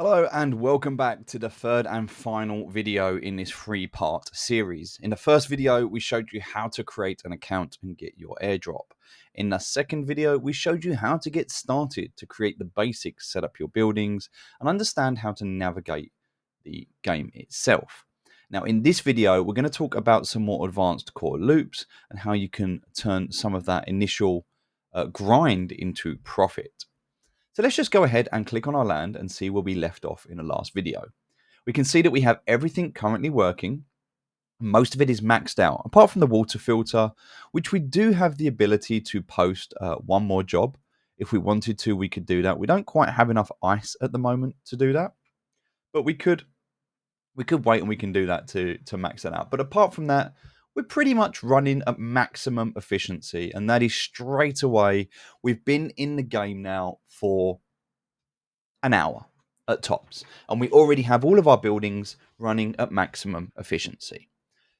Hello and welcome back to the third and final video in this three-part series. In the first video, we showed you how to create an account and get your airdrop. In the second video, we showed you how to get started to create the basics, set up your buildings, and understand how to navigate the game itself. Now, in this video, we're going to talk about some more advanced core loops and how you can turn some of that initial grind into profit. So let's just go ahead and click on our land and see where we left off in the last video. We can see that we have everything currently working. Most of it is maxed out, apart from the water filter, which we do have the ability to post one more job. If we wanted to, we could do that. We don't quite have enough ice at the moment to do that, but we could wait and we can do that to max that out. But apart from that, we're pretty much running at maximum efficiency, and that is straight away. We've been in the game now for an hour at tops, and we already have all of our buildings running at maximum efficiency.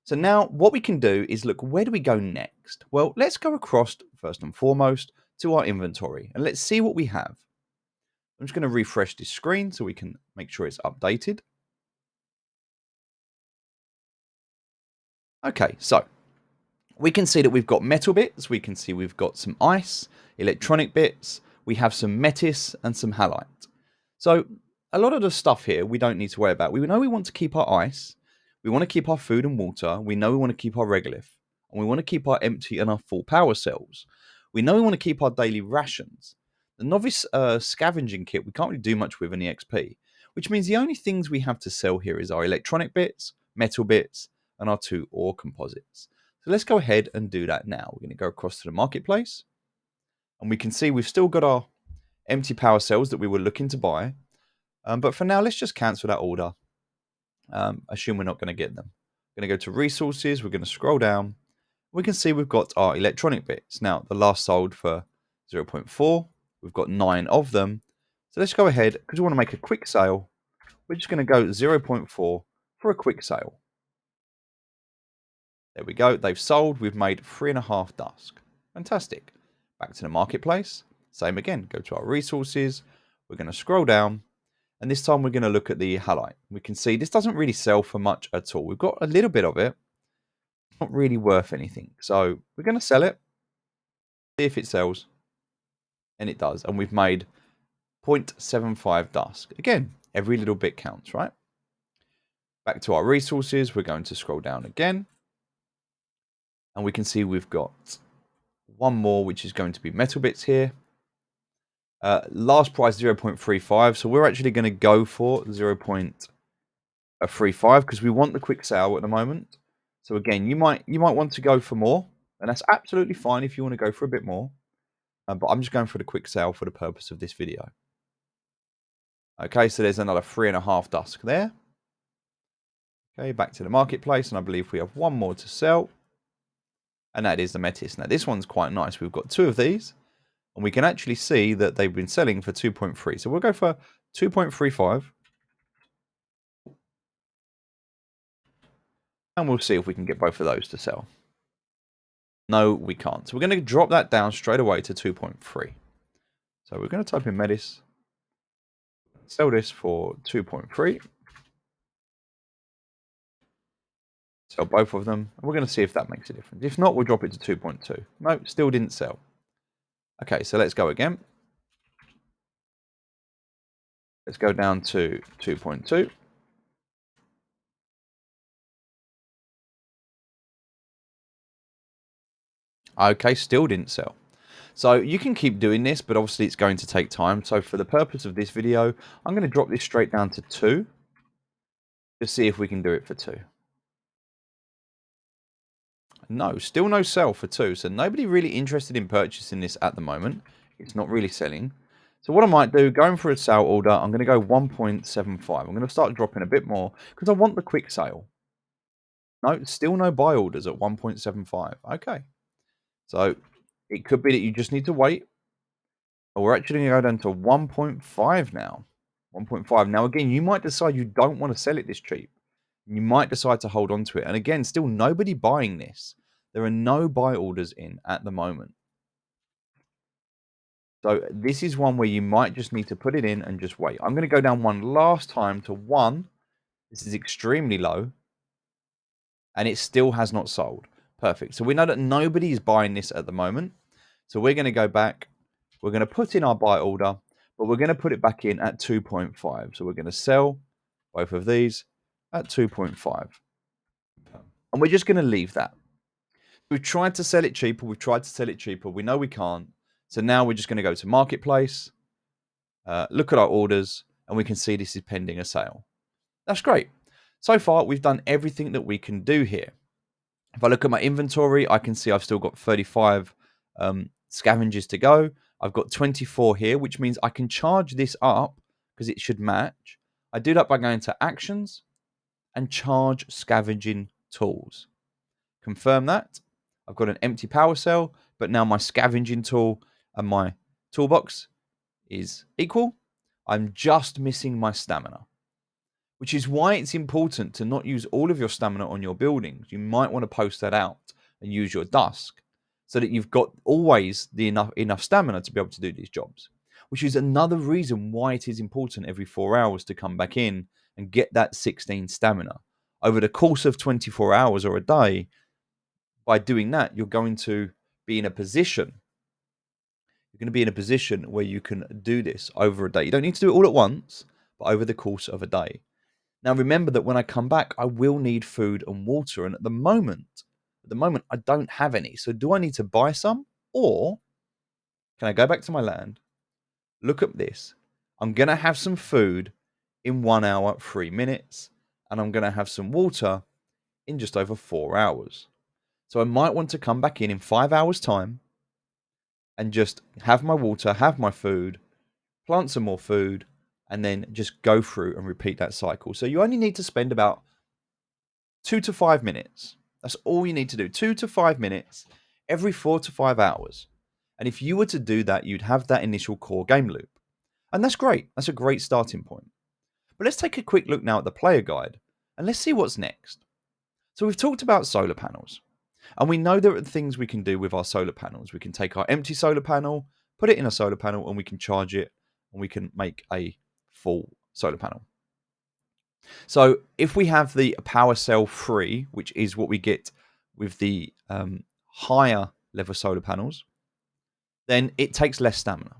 So now what we can do is look, where do we go next? Well, let's go across first and foremost to our inventory and let's see what we have. I'm just going to refresh this screen so we can make sure it's updated. Okay, so we can see that we've got metal bits, we can see we've got some ice, electronic bits, we have some metis and some halite. So a lot of the stuff here we don't need to worry about. We know we want to keep our ice, we want to keep our food and water, we know we want to keep our regolith, and we want to keep our empty and our full power cells. We know we want to keep our daily rations. The novice scavenging kit we can't really do much with in the XP, which means the only things we have to sell here is our electronic bits, metal bits, and our 2 ore composites. So let's go ahead and do that now. We're going to go across to the marketplace, and we can see we've still got our empty power cells that we were looking to buy. But for now, let's just cancel that order. Assume we're not going to get them. We're going to go to resources. We're going to scroll down. We can see we've got our electronic bits. Now, the last sold for 0.4. We've got 9 of them. So let's go ahead, because we want to make a quick sale. We're just going to go 0.4 for a quick sale. There we go. They've sold. We've made 3.5 dusk. Fantastic. Back to the marketplace. Same again. Go to our resources. We're going to scroll down. And this time we're going to look at the halite. We can see this doesn't really sell for much at all. We've got a little bit of it. It's not really worth anything. So we're going to sell it. See if it sells. And it does. And we've made 0.75 dusk. Again, every little bit counts, right? Back to our resources. We're going to scroll down again. And we can see we've got one more, which is going to be metal bits here. Last price 0.35, so we're actually going to go for 0.35 because we want the quick sale at the moment. So again, you might want to go for more, and that's absolutely fine if you want to go for a bit more. But I'm just going for the quick sale for the purpose of this video. Okay, so there's another 3.5 dusk there. Okay, back to the marketplace, and I believe we have one more to sell, and that is the metis. Now this one's quite nice. We've got 2 of these. And we can actually see that they've been selling for 2.3. So we'll go for 2.35. And we'll see if we can get both of those to sell. No, we can't. So we're going to drop that down straight away to 2.3. So we're going to type in Metis. Sell this for 2.3. Sell both of them. And we're going to see if that makes a difference. If not, we'll drop it to 2.2. No, still didn't sell. Okay, so let's go again. Let's go down to 2.2. Okay, still didn't sell. So you can keep doing this, but obviously it's going to take time. So for the purpose of this video, I'm going to drop this straight down to 2 to see if we can do it for 2. No, still no sell for 2. So nobody really interested in purchasing this at the moment. It's not really selling. So what I might do, going for a sale order, I'm going to go 1.75. I'm going to start dropping a bit more because I want the quick sale. No, still no buy orders at 1.75. Okay. So it could be that you just need to wait. Or we're actually going to go down to 1.5 now. 1.5. Now, again, you might decide you don't want to sell it this cheap. You might decide to hold on to it. And again, still nobody buying this. There are no buy orders in at the moment. So this is one where you might just need to put it in and just wait. I'm going to go down one last time to 1. This is extremely low. And it still has not sold. Perfect. So we know that nobody is buying this at the moment. So we're going to go back. We're going to put in our buy order, but we're going to put it back in at 2.5. So we're going to sell both of these at 2.5. And we're just going to leave that. We've tried to sell it cheaper. We've tried to sell it cheaper. We know we can't. So now we're just going to go to Marketplace, look at our orders, and we can see this is pending a sale. That's great. So far, we've done everything that we can do here. If I look at my inventory, I can see I've still got 35 scavengers to go. I've got 24 here, which means I can charge this up because it should match. I do that by going to Actions and Charge Scavenging Tools. Confirm that. I've got an empty power cell, but now my scavenging tool and my toolbox is equal. I'm just missing my stamina, which is why it's important to not use all of your stamina on your buildings. You might want to post that out and use your dusk so that you've got always the enough stamina to be able to do these jobs, which is another reason why it is important every 4 hours to come back in and get that 16 stamina. Over the course of 24 hours or a day, by doing that, you're going to be in a position where you can do this over a day. You don't need to do it all at once, but over the course of a day. Now, remember that when I come back, I will need food and water. And at the moment, I don't have any. So do I need to buy some? Or can I go back to my land, look at this? I'm going to have some food in 1 hour, 3 minutes. And I'm going to have some water in just over 4 hours. So I might want to come back in 5 hours' time and just have my water, have my food, plant some more food, and then just go through and repeat that cycle. So you only need to spend about 2 to 5 minutes. That's all you need to do. 2 to 5 minutes every 4 to 5 hours. And if you were to do that, you'd have that initial core game loop. And that's great. That's a great starting point. But let's take a quick look now at the player guide and let's see what's next. So we've talked about solar panels. And we know there are things we can do with our solar panels. We can take our empty solar panel, put it in a solar panel, and we can charge it, and we can make a full solar panel. So if we have the power cell 3, which is what we get with the higher level solar panels, then it takes less stamina.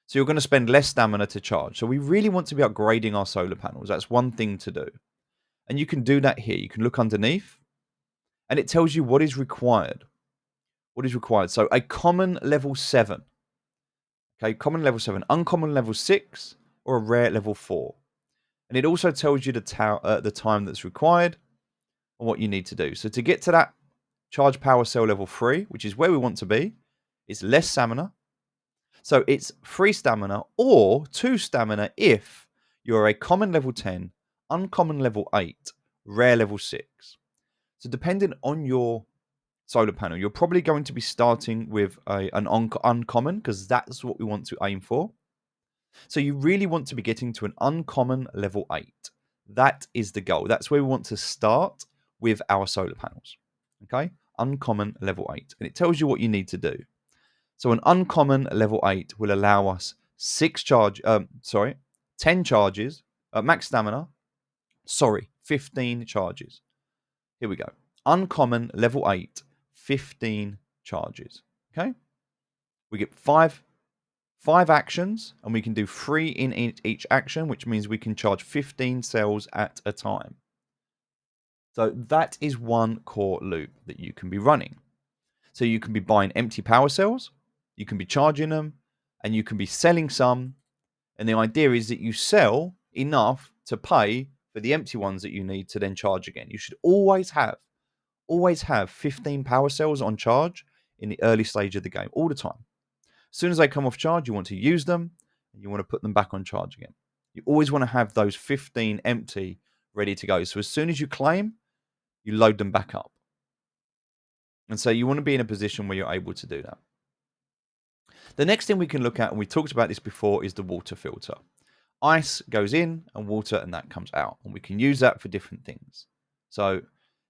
So you're going to spend less stamina to charge. So we really want to be upgrading our solar panels. That's one thing to do. And you can do that here. You can look underneath and it tells you what is required. What is required? So a common level 7. Okay, common level 7, uncommon level 6, or a rare level 4. And it also tells you the time that's required and what you need to do. So to get to that charge power cell level 3, which is where we want to be, it's less stamina. So it's 3 stamina or 2 stamina if you're a common level 10, uncommon level 8, rare level 6. So depending on your solar panel, you're probably going to be starting with an uncommon because that's what we want to aim for. So you really want to be getting to an uncommon level 8. That is the goal. That's where we want to start with our solar panels. Okay? Uncommon level 8. And it tells you what you need to do. So an uncommon level 8 will allow us 10 charges, max stamina, 15 charges. Here we go. Uncommon level 8, 15 charges. Okay? We get five actions, and we can do 3 in each action, which means we can charge 15 cells at a time. So that is one core loop that you can be running. So you can be buying empty power cells, you can be charging them, and you can be selling some. And the idea is that you sell enough to pay for the empty ones that you need to then charge again. You should always have 15 power cells on charge in the early stage of the game, all the time. As soon as they come off charge, you want to use them and you want to put them back on charge again. You always want to have those 15 empty ready to go. So as soon as you claim, you load them back up. And so you want to be in a position where you're able to do that. The next thing we can look at, and we talked about this before, is the water filter. Ice goes in and water and that comes out. And we can use that for different things. So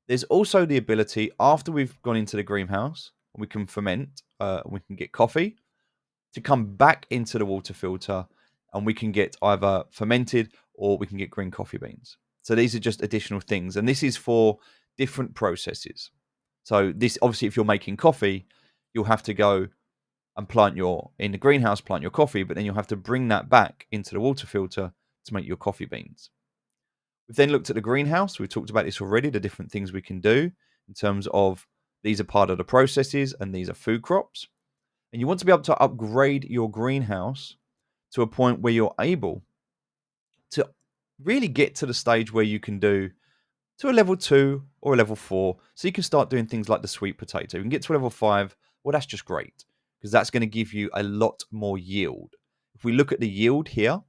there's also the ability, after we've gone into the greenhouse, we can ferment, we can get coffee. to come back into the water filter, and we can get either fermented or we can get green coffee beans. So these are just additional things, and this is for different processes. So this, obviously, if you're making coffee, you'll have to go and in the greenhouse, plant your coffee, but then you'll have to bring that back into the water filter to make your coffee beans. We've then looked at the greenhouse. We've talked about this already, the different things we can do in terms of these are part of the processes and these are food crops. And you want to be able to upgrade your greenhouse to a point where you're able to really get to the stage where you can do to a level 2 or a level 4. So you can start doing things like the sweet potato. You can get to a level 5. Well, that's just great because that's going to give you a lot more yield. If we look at the yield here,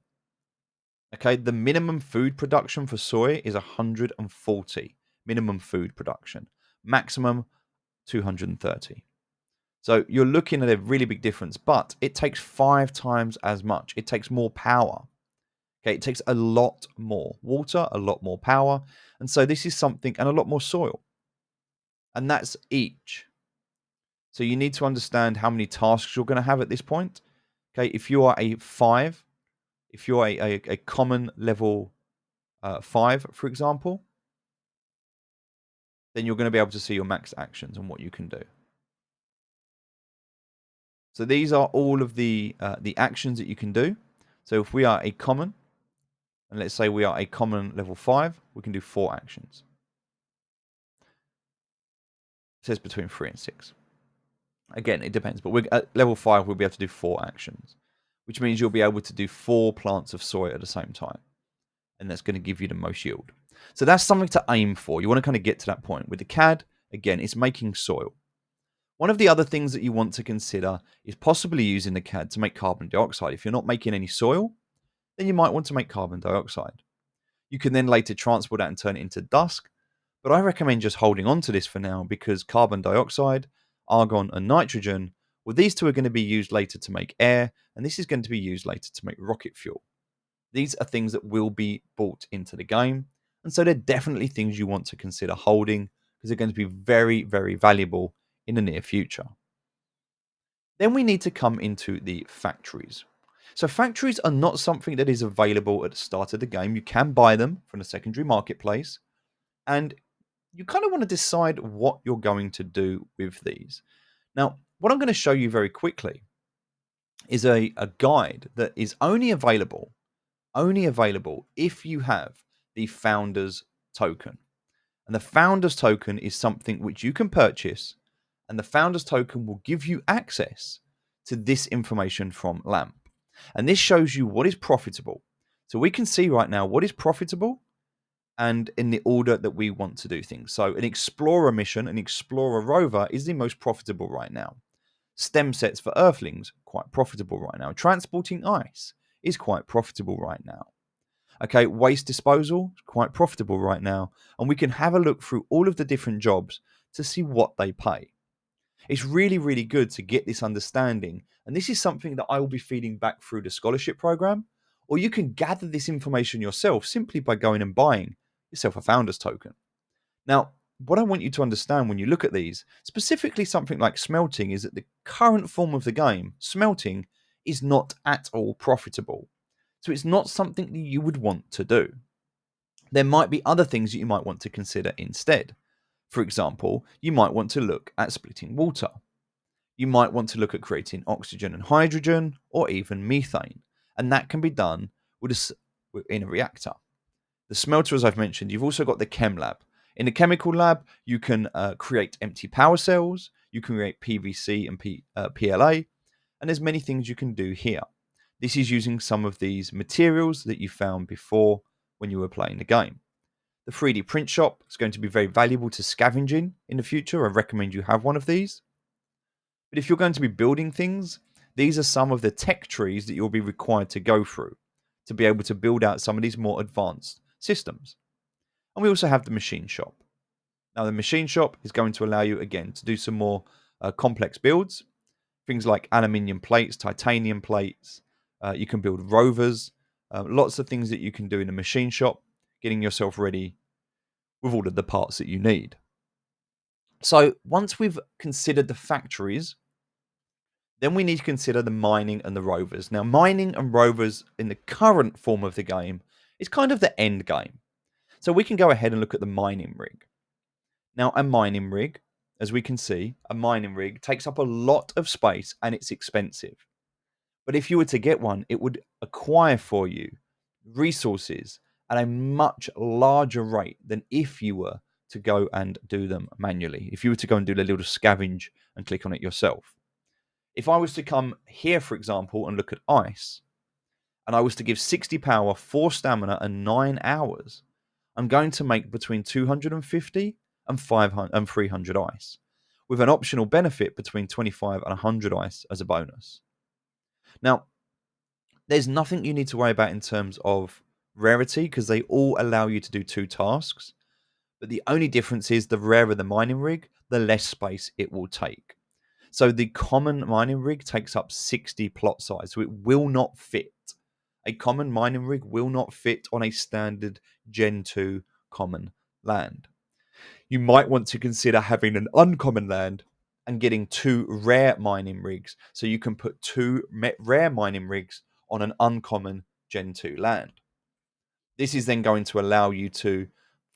okay, the minimum food production for soy is 140. Minimum food production. Maximum 230. So you're looking at a really big difference, but it takes 5 times as much. It takes more power. Okay, it takes a lot more water, a lot more power. And so this is something, and a lot more soil. And that's each. So you need to understand how many tasks you're going to have at this point. Okay, if you are a 5, if you're a common level 5, for example, then you're going to be able to see your max actions and what you can do. So these are all of the actions that you can do. So if we are a common, and let's say we are a common level 5, we can do 4 actions. It says between 3 and 6. Again, it depends, but at level 5, we'll be able to do 4 actions, which means you'll be able to do 4 plants of soy at the same time. And that's going to give you the most yield. So that's something to aim for. You want to kind of get to that point. With the CAD, again, it's making soil. One of the other things that you want to consider is possibly using the CAD to make carbon dioxide. If you're not making any soil, then you might want to make carbon dioxide. You can then later transport that and turn it into dust. But I recommend just holding on to this for now because carbon dioxide, argon, and nitrogen, well, these two are going to be used later to make air, and this is going to be used later to make rocket fuel. These are things that will be brought into the game, and so they're definitely things you want to consider holding because they're going to be very, very valuable in the near future. Then we need to come into the factories. So factories are not something that is available at the start of the game. You can buy them from the secondary marketplace, and you kind of want to decide what you're going to do with these. Now, what I'm going to show you very quickly is a guide that is only available if you have the founders token. And the founders token is something which you can purchase, and the founders token will give you access to this information from LAMP. And this shows you what is profitable. So we can see right now what is profitable and in the order that we want to do things. So an explorer mission, an explorer rover is the most profitable right now. Stem sets for earthlings, quite profitable right now. Transporting ice is quite profitable right now. Okay, waste disposal, quite profitable right now. And we can have a look through all of the different jobs to see what they pay. It's really, really good to get this understanding. And this is something that I will be feeding back through the scholarship program. Or you can gather this information yourself simply by going and buying yourself a founders token. Now, what I want you to understand when you look at these, specifically something like smelting, is that the current form of the game, smelting, is not at all profitable. So it's not something that you would want to do. There might be other things that you might want to consider instead. For example, you might want to look at splitting water. You might want to look at creating oxygen and hydrogen, or even methane. And that can be done in a reactor. The smelter, as I've mentioned, you've also got the Chem Lab. In the chemical lab, you can create empty power cells, you can create PVC and PLA, and there's many things you can do here. This is using some of these materials that you found before when you were playing the game. The 3D print shop is going to be very valuable to scavenging in the future. I recommend you have one of these. But if you're going to be building things, these are some of the tech trees that you'll be required to go through to be able to build out some of these more advanced systems. And we also have the machine shop. Now, the machine shop is going to allow you, again, to do some more complex builds. Things like aluminium plates, titanium plates. You can build rovers. Lots of things that you can do in a machine shop, getting yourself ready with all of the parts that you need. So once we've considered the factories, Then we need to consider the mining and the rovers. Now, mining and rovers in the current form of the game is kind of the end game. So we can go ahead and look at the mining rig. Now, a mining rig, as we can see, a mining rig takes up a lot of space and it's expensive. But if you were to get one, it would acquire for you resources at a much larger rate than if you were to go and do them manually. If you were to go and do a little scavenge and click on it yourself. If I was to come here, for example, and look at ice, and I was to give 60 power, 4 stamina, and 9 hours, I'm going to make between 250 and 500 and 300 ice, with an optional benefit between 25 and 100 ice as a bonus. Now, there's nothing you need to worry about in terms of rarity because they all allow you to do 2 tasks. But the only difference is the rarer the mining rig, the less space it will take. So the common mining rig takes up 60 plot size, so it will not fit. A common mining rig will not fit on a standard Gen 2 common land. You might want to consider having an uncommon land and getting 2 rare mining rigs, so you can put 2 rare mining rigs on an uncommon Gen 2 land. This is then going to allow you to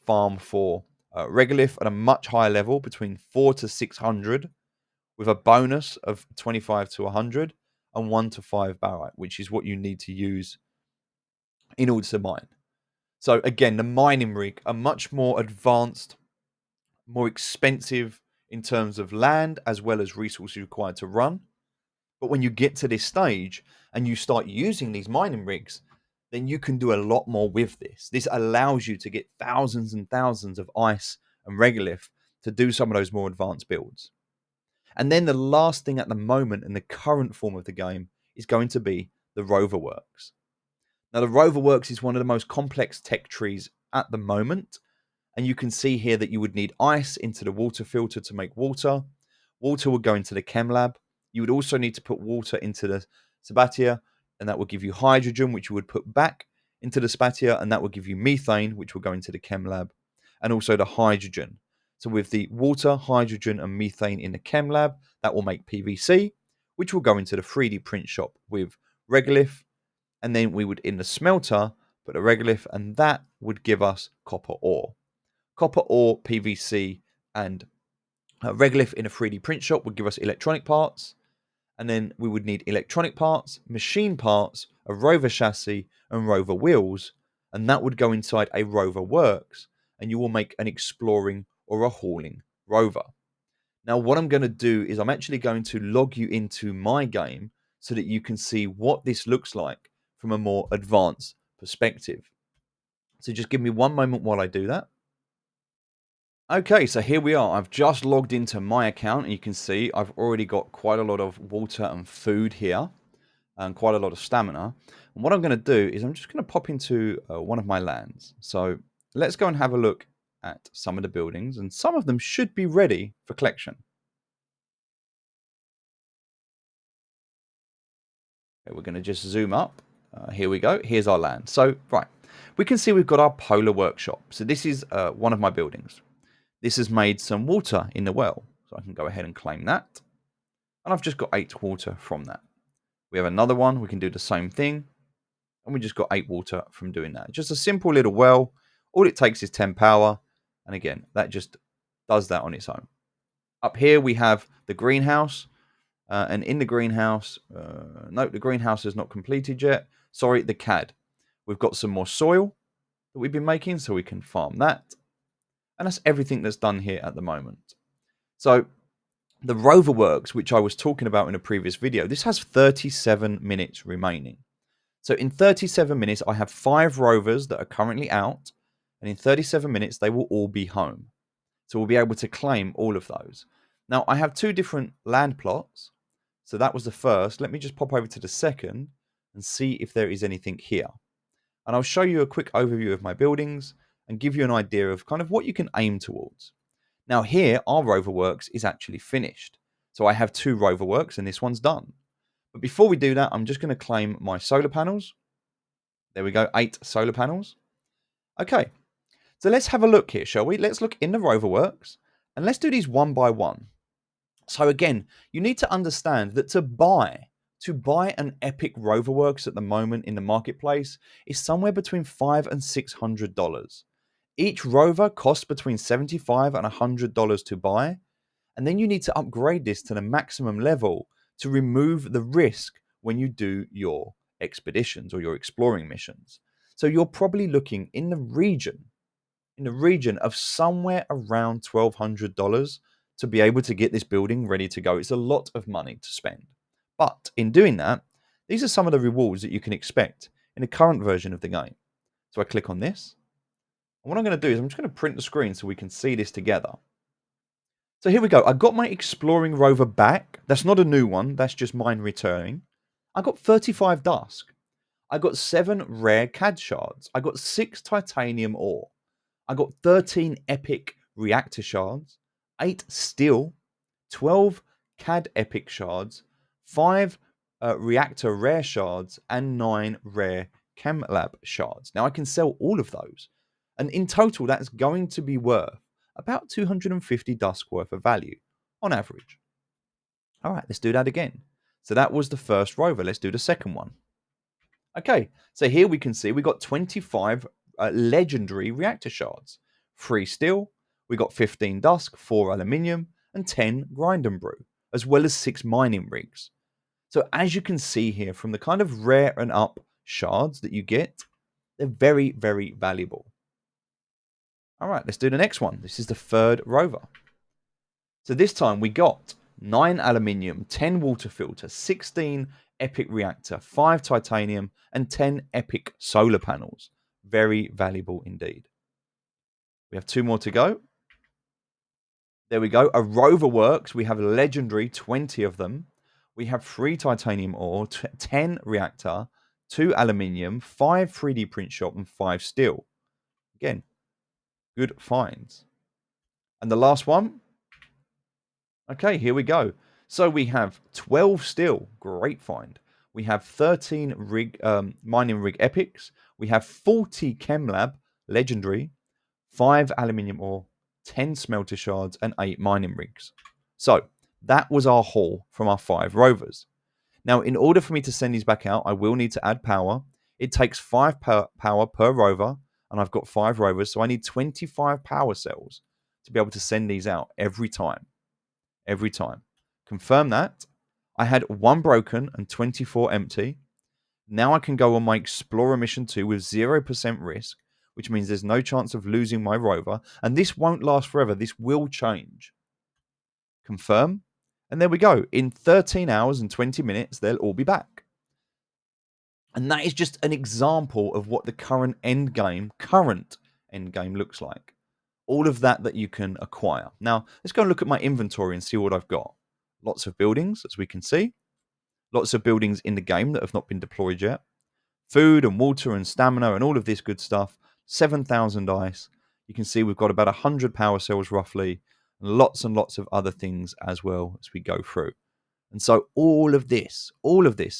farm for regolith at a much higher level, between 4 to 600, with a bonus of 25 to 100 and 1 to 5 barite, which is what you need to use in order to mine. So again, the mining rig, a much more advanced, more expensive in terms of land as well as resources required to run. But when you get to this stage and you start using these mining rigs, then you can do a lot more with this. This allows you to get thousands and thousands of ice and regolith to do some of those more advanced builds. And then the last thing at the moment in the current form of the game is going to be the Rover Works. Now, the Rover Works is one of the most complex tech trees at the moment. And you can see here that you would need ice into the water filter to make water. Water would go into the Chem Lab. You would also need to put water into the Sabatier, and that will give you hydrogen, which you would put back into the Spatier, and that will give you methane, which will go into the Chem Lab, and also the hydrogen. So with the water, hydrogen, and methane in the Chem Lab, that will make PVC, which will go into the 3D print shop with regolith, and then we would, in the smelter, put a regolith, and that would give us copper ore. Copper ore, PVC, and regolith in a 3D print shop would give us electronic parts. And then we would need electronic parts, machine parts, a rover chassis, and rover wheels. And that would go inside a Rover Works. And you will make an exploring or a hauling rover. Now, what I'm going to do is I'm actually going to log you into my game so that you can see what this looks like from a more advanced perspective. So just give me one moment while I do that. Okay, so here we are. I've just logged into my account and you can see I've already got quite a lot of water and food here and quite a lot of stamina. And what I'm going to do is I'm just going to pop into one of my lands. So let's go and have a look at some of the buildings, and some of them should be ready for collection. Okay, we're going to just zoom up. Here we go. Here's our land. So, right, we can see we've got our polar workshop. So this is one of my buildings. This has made some water in the well, so I can go ahead and claim that. And I've just got 8 water from that. We have another one, we can do the same thing. And we just got 8 water from doing that. Just a simple little well. All it takes is 10 power. And again, that just does that on its own. Up here we have the greenhouse. And in the greenhouse, no, the greenhouse is not completed yet. Sorry, the CAD. We've got some more soil that we've been making, so we can farm that. And that's everything that's done here at the moment. So the Rover Works, which I was talking about in a previous video, this has 37 minutes remaining. So in 37 minutes, I have 5 rovers that are currently out. And in 37 minutes, they will all be home. So we'll be able to claim all of those. Now, I have 2 different land plots. So that was the first. Let me just pop over to the second and see if there is anything here. And I'll show you a quick overview of my buildings and give you an idea of kind of what you can aim towards. Now here, our Rover Works is actually finished. So I have 2 Rover Works and this one's done. But before we do that, I'm just going to claim my solar panels. There we go, 8 solar panels. Okay, so let's have a look here, shall we? Let's look in the Rover Works and let's do these one by one. So again, you need to understand that to buy an epic Rover Works at the moment in the marketplace is somewhere between $500 and $600. Each Rover costs between $75 and $100 to buy, and then you need to upgrade this to the maximum level to remove the risk when you do your expeditions or your exploring missions. So you're probably looking in the region of somewhere around $1,200 to be able to get this building ready to go. It's a lot of money to spend. But in doing that, these are some of the rewards that you can expect in the current version of the game. So I click on this. And what I'm going to do is I'm just going to print the screen so we can see this together. So here we go. I got my exploring rover back. That's not a new one. That's just mine returning. I got 35 dusk. I got 7 rare CAD shards. I got 6 titanium ore. I got 13 epic reactor shards, 8 steel, 12 CAD epic shards, 5 reactor rare shards, and 9 rare Chem Lab shards. Now I can sell all of those. And in total, that's going to be worth about 250 dusk worth of value on average. All right, let's do that again. So that was the first rover. Let's do the second one. Okay, so here we can see we got 25 legendary reactor shards, 3 steel, we got 15 dusk, 4 aluminium, and 10 grind and brew, as well as 6 mining rigs. So as you can see here, from the kind of rare and up shards that you get, they're very, very valuable. All right, let's do the next one. This is the third rover. So this time we got 9 aluminium, 10 water filter, 16 epic reactor, 5 titanium, and 10 epic solar panels. Very valuable indeed. We have 2 more to go. There we go. A Rover Works. We have legendary 20 of them. We have 3 titanium ore, 10 reactor, 2 aluminium, 5 3D print shop, and 5 steel. Again, good finds. And the last one. Okay, here we go. So we have 12 steel, great find. We have 13 mining rig epics. We have 40 Chem Lab, legendary, 5 aluminium ore, 10 smelter shards, and 8 mining rigs. So that was our haul from our 5 rovers. Now, in order for me to send these back out, I will need to add power. It takes 5 power per rover, and I've got 5 rovers, so I need 25 power cells to be able to send these out every time. Confirm that. I had 1 broken and 24 empty. Now I can go on my Explorer Mission 2 with 0% risk, which means there's no chance of losing my rover. And this won't last forever. This will change. Confirm. And there we go. In 13 hours and 20 minutes, they'll all be back. And that is just an example of what the current end game looks like. All of that you can acquire. Now, let's go and look at my inventory and see what I've got. Lots of buildings, as we can see. Lots of buildings in the game that have not been deployed yet. Food and water and stamina and all of this good stuff. 7,000 ice. You can see we've got about 100 power cells roughly. And lots of other things as well as we go through. And so all of this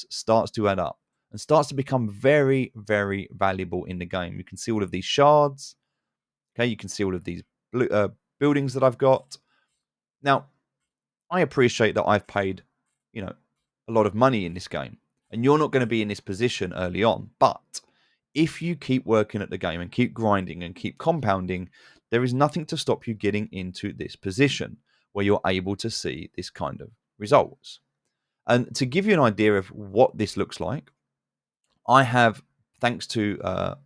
starts to add up and starts to become very, very valuable in the game. You can see all of these shards. Okay, you can see all of these buildings that I've got. Now, I appreciate that I've paid, a lot of money in this game, and you're not going to be in this position early on. But if you keep working at the game and keep grinding and keep compounding, there is nothing to stop you getting into this position where you're able to see this kind of results. And to give you an idea of what this looks like, I have, thanks to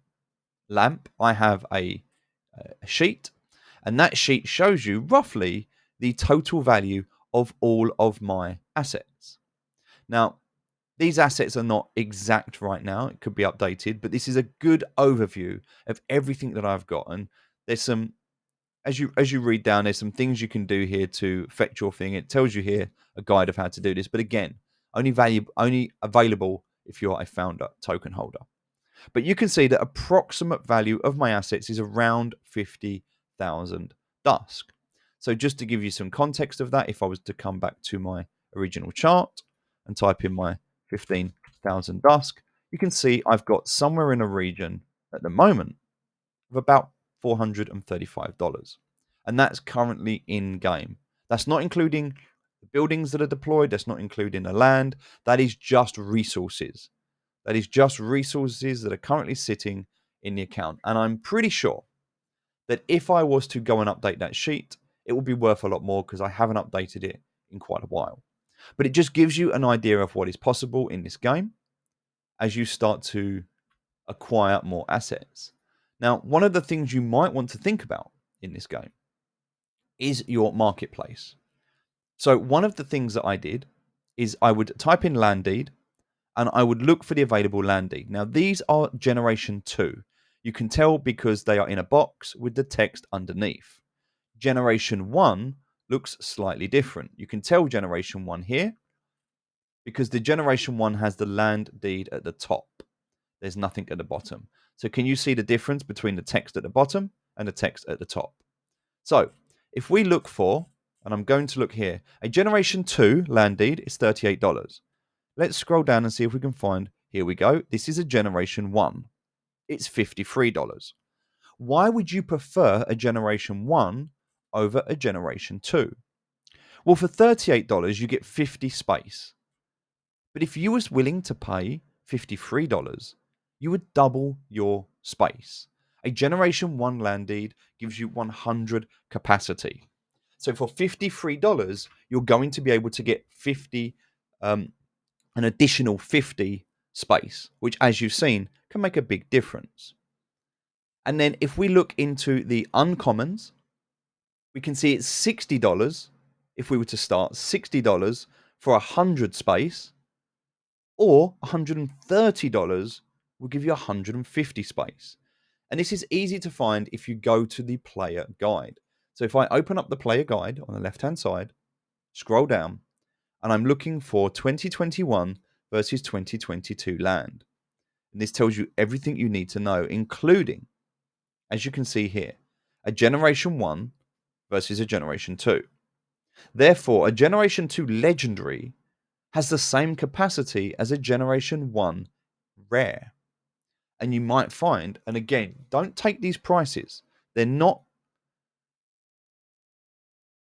LAMP, I have a sheet, and that sheet shows you roughly the total value of all of my assets. Now, these assets are not exact right now. It could be updated, but this is a good overview of everything that I've got. And there's some, as you read down, there's some things you can do here to fetch your thing. It tells you here a guide of how to do this, but again, only available if you're a founder token holder. But you can see that approximate value of my assets is around 50,000 dusk. So just to give you some context of that, if I was to come back to my original chart and type in my 15,000 dusk, you can see I've got somewhere in a region at the moment of about $435. And that's currently in game. That's not including The buildings that are deployed, that's not including the land. That is just resources. That is just resources that are currently sitting in the account. And I'm pretty sure that if I was to go and update that sheet, it will be worth a lot more because I haven't updated it in quite a while. But it just gives you an idea of what is possible in this game as you start to acquire more assets. Now, one of the things you might want to think about in this game is your marketplace. So one of the things that I did is I would type in land deed and I would look for the available land deed. Now, these are generation 2. You can tell because they are in a box with the text underneath. Generation 1 looks slightly different. You can tell generation 1 here because the generation 1 has the land deed at the top. There's nothing at the bottom. So can you see the difference between the text at the bottom and the text at the top? So if we look for, and I'm going to look here, a generation 2 land deed is $38. Let's scroll down and see if we can find, here we go. This is a generation 1. It's $53. Why would you prefer a generation 1 over a generation 2? Well, for $38, you get 50 space. But if you was willing to pay $53, you would double your space. A generation 1 land deed gives you 100 capacity. So for $53, you're going to be able to get an additional 50 space, which, as you've seen, can make a big difference. And then if we look into the uncommons, we can see it's $60 if we were to start, $60 for 100 space, or $130 will give you 150 space. And this is easy to find if you go to the player guide. So if I open up the player guide on the left-hand side, scroll down, and I'm looking for 2021 versus 2022 land. And this tells you everything you need to know, including, as you can see here, a generation 1 versus a generation 2. Therefore, a generation 2 legendary has the same capacity as a generation 1 rare. And you might find, and again, don't take these prices. They're not,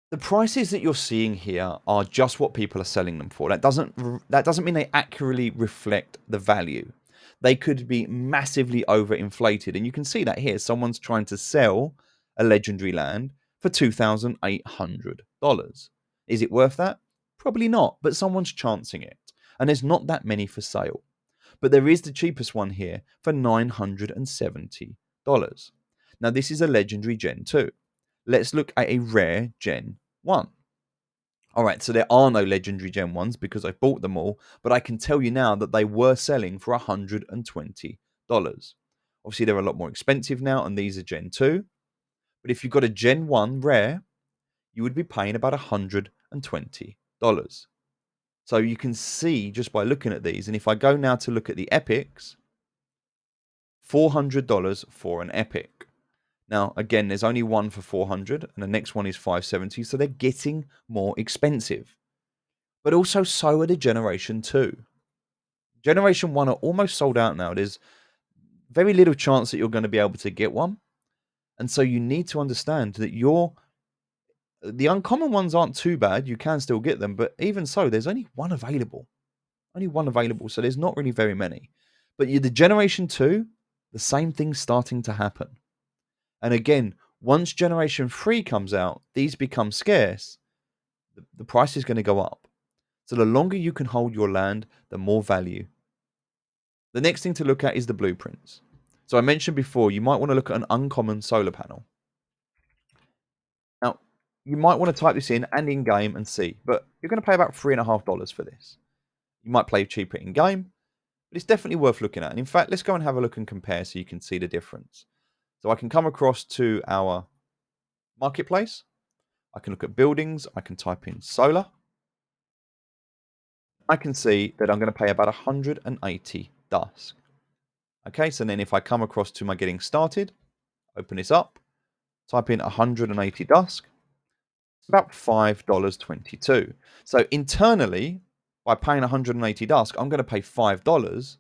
the prices that you're seeing here are just what people are selling them for. That doesn't mean they accurately reflect the value. They could be massively overinflated, and you can see that here. Someone's trying to sell a legendary land for $2,800. Is it worth that? Probably not, but someone's chancing it. And there's not that many for sale. But there is the cheapest one here for $970. Now, this is a legendary Gen 2. Let's look at a rare Gen 1. All right, so there are no legendary Gen 1s because I bought them all, but I can tell you now that they were selling for $120. Obviously, they're a lot more expensive now, and these are Gen 2. But if you've got a Gen 1 rare, you would be paying about $120. So you can see just by looking at these, and if I go now to look at the epics, $400 for an epic. Now, again, there's only one for 400 and the next one is 570, so they're getting more expensive. But also so are the Generation 2. Generation 1 are almost sold out now. There's very little chance that you're going to be able to get one. And so you need to understand that the uncommon ones aren't too bad. You can still get them, but even so, there's only one available. Only one available, so there's not really very many. But the Generation 2, the same thing's starting to happen. And again, once Generation 3 comes out, these become scarce. The price is going to go up. So the longer you can hold your land, the more value. The next thing to look at is the blueprints. So I mentioned before, you might want to look at an uncommon solar panel. Now, you might want to type this in and in-game and see, but you're going to pay about $3.50 for this. You might play cheaper in-game, but it's definitely worth looking at. And in fact, let's go and have a look and compare so you can see the difference. So I can come across to our marketplace. I can look at buildings. I can type in solar. I can see that I'm going to pay about 180 dusk. Okay, so then if I come across to my getting started, open this up, type in 180 dusk, it's about $5.22. So internally, by paying 180 dusk, I'm going to pay $5,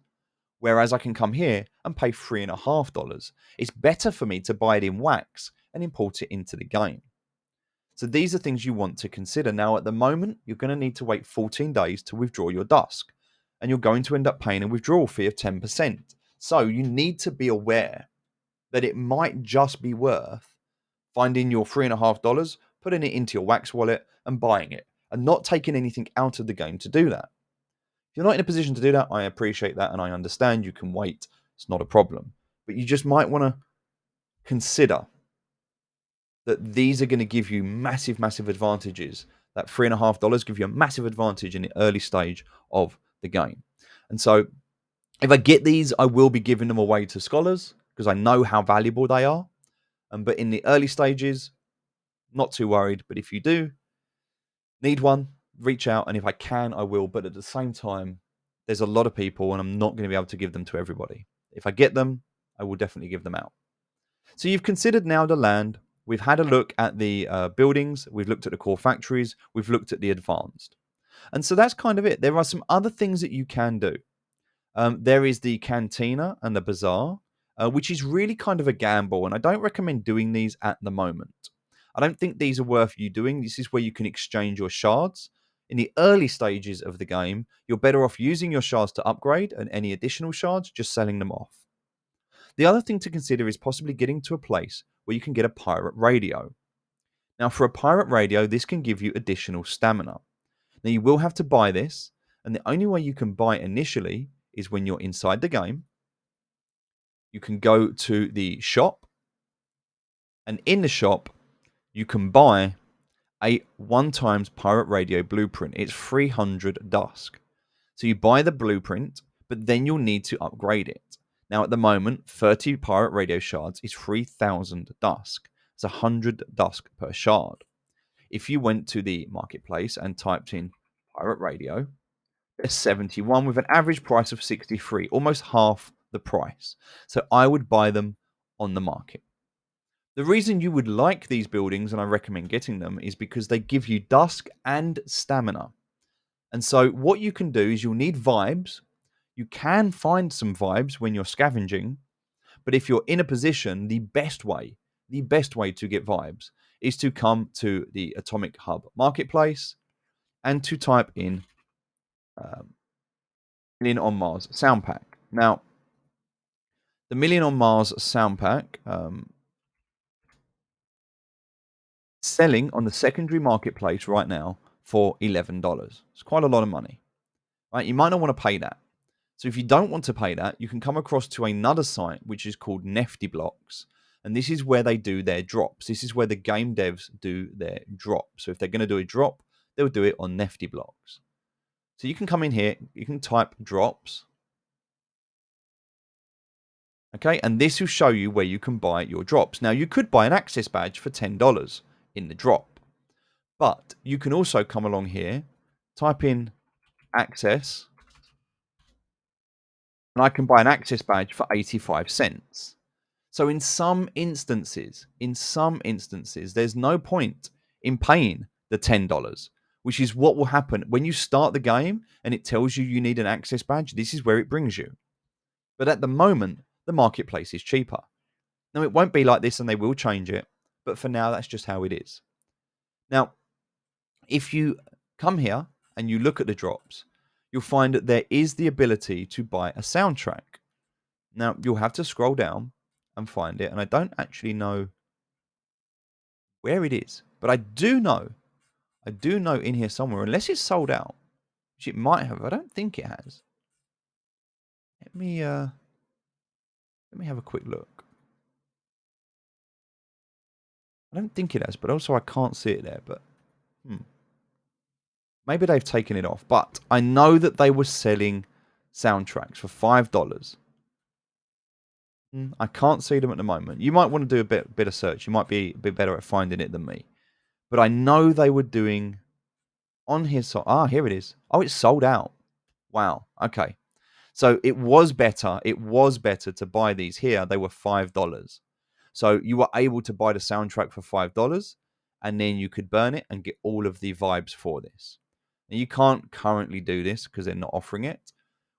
whereas I can come here and pay $3.50. It's better for me to buy it in wax and import it into the game. So these are things you want to consider. Now, at the moment, you're going to need to wait 14 days to withdraw your dusk, and you're going to end up paying a withdrawal fee of 10%. So you need to be aware that it might just be worth finding your $3.50, putting it into your Wax wallet and buying it, and not taking anything out of the game to do that. If you're not in a position to do that, I appreciate that and I understand you can wait. It's not a problem. But you just might want to consider that these are going to give you massive, massive advantages. That $3.50 give you a massive advantage in the early stage of the game. And so if I get these, I will be giving them away to scholars because I know how valuable they are. But in the early stages, not too worried. But if you do need one, reach out. And if I can, I will. But at the same time, there's a lot of people and I'm not going to be able to give them to everybody. If I get them, I will definitely give them out. So you've considered now the land. We've had a look at the buildings. We've looked at the core factories. We've looked at the advanced. And so that's kind of it. There are some other things that you can do. There is the cantina and the bazaar, which is really kind of a gamble. And I don't recommend doing these at the moment. I don't think these are worth you doing. This is where you can exchange your shards. In the early stages of the game, you're better off using your shards to upgrade and any additional shards, just selling them off. The other thing to consider is possibly getting to a place where you can get a pirate radio. Now, for a pirate radio, this can give you additional stamina. Now, you will have to buy this, and the only way you can buy it initially is when you're inside the game. You can go to the shop, and in the shop, you can buy a 1x pirate radio blueprint. It's 300 dusk. So you buy the blueprint, but then you'll need to upgrade it. Now, at the moment, 30 pirate radio shards is 3,000 dusk. It's 100 dusk per shard. If you went to the marketplace and typed in pirate radio, there's 71 with an average price of 63, almost half the price. So I would buy them on the market. The reason you would like these buildings, and I recommend getting them, is because they give you dusk and stamina. And so what you can do is you'll need vibes. You can find some vibes when you're scavenging, but if you're in a position, the best way to get vibes is to come to the Atomic Hub Marketplace and to type in Million on Mars sound pack. Now, the Million on Mars sound pack selling on the secondary marketplace right now for $11. It's quite a lot of money, right? You might not want to pay that. So if you don't want to pay that, you can come across to another site which is called Nifty Blocks. And this is where they do their drops. This is where the game devs do their drop. So if they're going to do a drop, they'll do it on Nifty Blocks. So you can come in here, you can type drops. Okay, and this will show you where you can buy your drops. Now, you could buy an access badge for $10 in the drop. But you can also come along here, type in access, and I can buy an access badge for 85 cents. So in some instances, there's no point in paying the $10, which is what will happen when you start the game and it tells you you need an access badge. This is where it brings you. But at the moment, the marketplace is cheaper. Now, it won't be like this and they will change it. But for now, that's just how it is. Now, if you come here and you look at the drops, you'll find that there is the ability to buy a soundtrack. Now, you'll have to scroll down and find it. And I don't actually know where it is. But I do know in here somewhere, unless it's sold out, which it might have. I don't think it has. Let me have a quick look. I don't think it has, but also I can't see it there. But maybe they've taken it off. But I know that they were selling soundtracks for $5. I can't see them at the moment. You might want to do a bit of search. You might be a bit better at finding it than me. But I know they were doing on here. Here it is. Oh, it's sold out. Wow. Okay. So it was better. It was better to buy these here. They were $5. So you were able to buy the soundtrack for $5, and then you could burn it and get all of the vibes for this. Now, you can't currently do this because they're not offering it,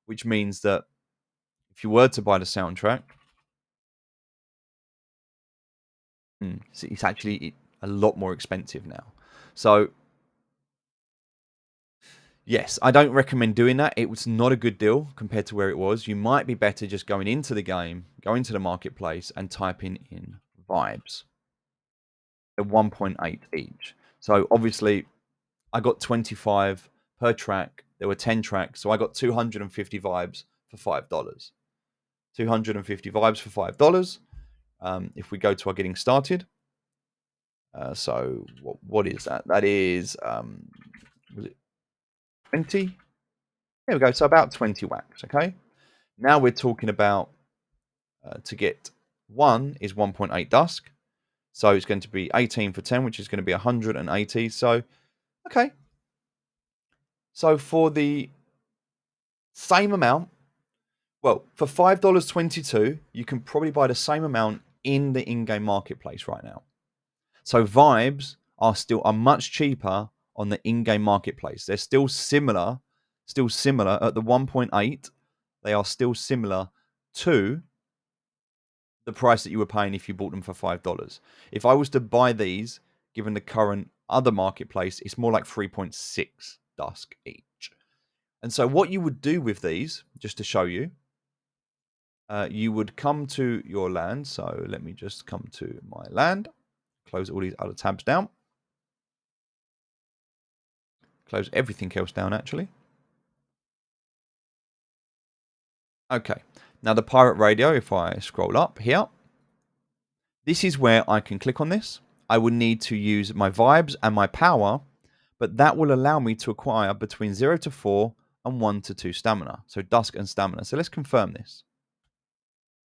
which means that if you were to buy the soundtrack, it's actually a lot more expensive now. So yes, I don't recommend doing that. It was not a good deal compared to where it was. You might be better just going into the game, going to the marketplace, and typing in vibes. They're 1.8 each. So obviously, I got 25 per track. There were 10 tracks, so I got 250 vibes for $5. 250 vibes for $5. If we go to our getting started, so what is that? That is was it 20? There we go. So about 20 wax. Okay. Now we're talking about to get one is 1.8 dusk. So it's going to be 18 for 10, which is going to be 180. So, okay. So for the same amount, well, for $5.22, you can probably buy the same amount in the in-game marketplace right now. So vibes are much cheaper on the in-game marketplace. They're still similar at the 1.8. They are still similar to the price that you were paying if you bought them for $5. If I was to buy these, given the current other marketplace, it's more like 3.6 dusk each. And so what you would do with these, just to show you, you would come to your land. So let me just come to my land, close all these other tabs down, close everything else down actually. Okay, now the pirate radio, if I scroll up here, this is where I can click on this. I would need to use my vibes and my power, but that will allow me to acquire between 0 to 4 and 1 to 2 stamina. So dusk and stamina. So let's confirm this.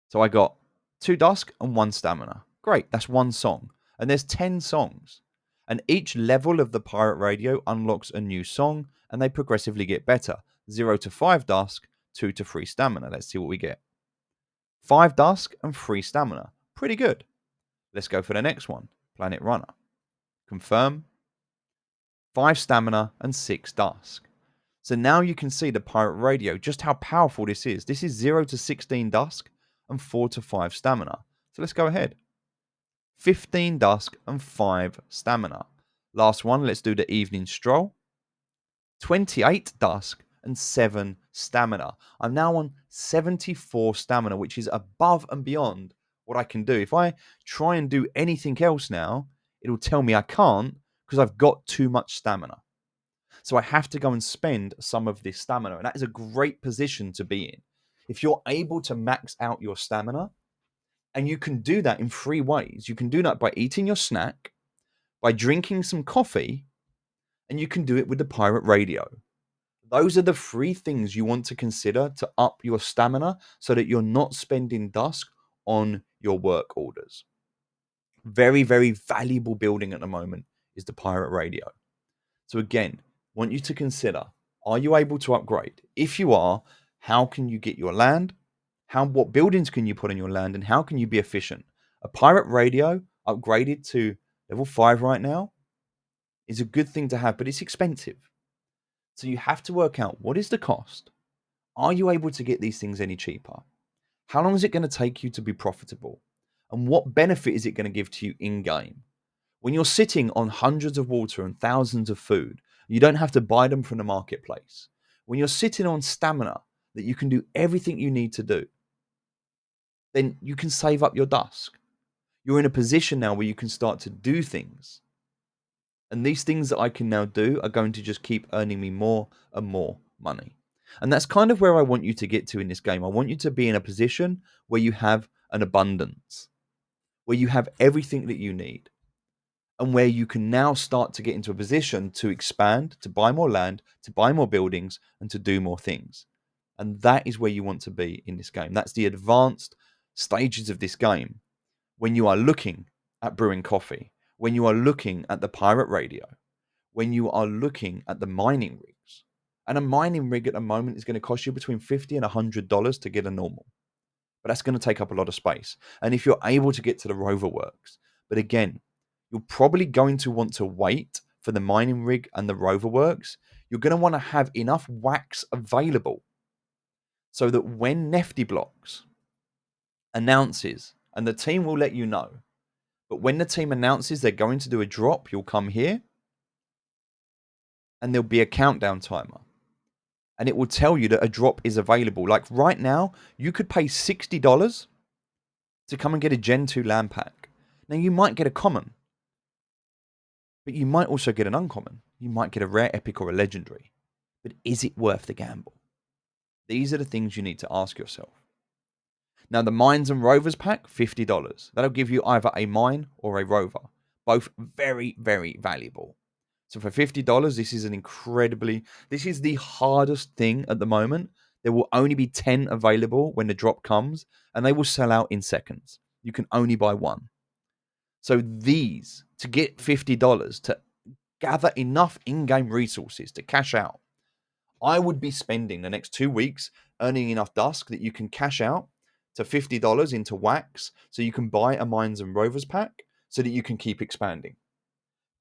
So I got 2 dusk and 1 stamina. Great, that's one song. And there's 10 songs. And each level of the pirate radio unlocks a new song, and they progressively get better. 0 to 5 dusk, 2 to 3 stamina. Let's see what we get. 5 dusk and 3 stamina. Pretty good. Let's go for the next one. Planet Runner. Confirm. 5 stamina and 6 dusk. So now you can see the pirate radio, just how powerful this is. This is 0 to 16 dusk and 4 to 5 stamina. So let's go ahead. 15 dusk and 5 stamina. Last one, let's do the evening stroll. 28 dusk and 7 stamina. I'm now on 74 stamina, which is above and beyond what I can do. If I try and do anything else now, it'll tell me I can't because I've got too much stamina. So I have to go and spend some of this stamina. And that is a great position to be in. If you're able to max out your stamina, and you can do that in 3 ways. You can do that by eating your snack, by drinking some coffee, and you can do it with the pirate radio. Those are the 3 things you want to consider to up your stamina so that you're not spending dusk on your work orders. Very, very valuable building at the moment is the pirate radio. So again, want you to consider, are you able to upgrade? If you are, how can you get your land? What buildings can you put on your land, and how can you be efficient? A pirate radio upgraded to level 5 right now is a good thing to have, but it's expensive. So you have to work out, what is the cost? Are you able to get these things any cheaper? How long is it going to take you to be profitable? And what benefit is it going to give to you in game? When you're sitting on hundreds of water and thousands of food, you don't have to buy them from the marketplace. When you're sitting on stamina that you can do everything you need to do, then you can save up your dusk. You're in a position now where you can start to do things. And these things that I can now do are going to just keep earning me more and more money. And that's kind of where I want you to get to in this game. I want you to be in a position where you have an abundance, where you have everything that you need, and where you can now start to get into a position to expand, to buy more land, to buy more buildings, and to do more things. And that is where you want to be in this game. That's the advanced stages of this game. When you are looking at brewing coffee, when you are looking at the pirate radio, when you are looking at the mining rigs. And a mining rig at the moment is going to cost you between $50 and $100 to get a normal. But that's going to take up a lot of space. And if you're able to get to the Rover Works, but again, you're probably going to want to wait for the mining rig and the Rover Works. You're going to want to have enough wax available so that when Nefty Blocks announces, and the team will let you know, But when the team announces they're going to do a drop, you'll come here and there'll be a countdown timer. And it will tell you that a drop is available. Like right now, you could pay $60 to come and get a Gen 2 land pack. Now, you might get a common, but you might also get an uncommon. You might get a rare, epic, or a legendary. But is it worth the gamble? These are the things you need to ask yourself. Now, the Mines and Rovers pack, $50. That'll give you either a mine or a rover. Both very, very valuable. So for $50, this is the hardest thing at the moment. There will only be 10 available when the drop comes, and they will sell out in seconds. You can only buy one. So these, to get $50, to gather enough in-game resources to cash out, I would be spending the next 2 weeks earning enough Dusk that you can cash out to $50 into wax so you can buy a Mines and Rovers pack so that you can keep expanding.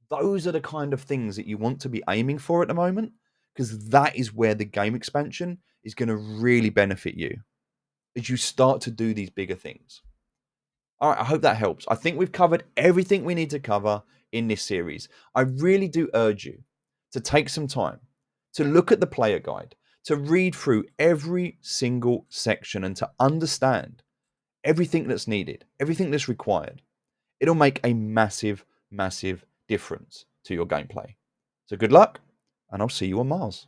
Those are the kind of things that you want to be aiming for at the moment, because that is where the game expansion is going to really benefit you as you start to do these bigger things. All right, I hope that helps. I think we've covered everything we need to cover in this series. I really do urge you to take some time to look at the player guide, to read through every single section and to understand everything that's needed, everything that's required. It'll make a massive, massive difference to your gameplay. So good luck, and I'll see you on Mars.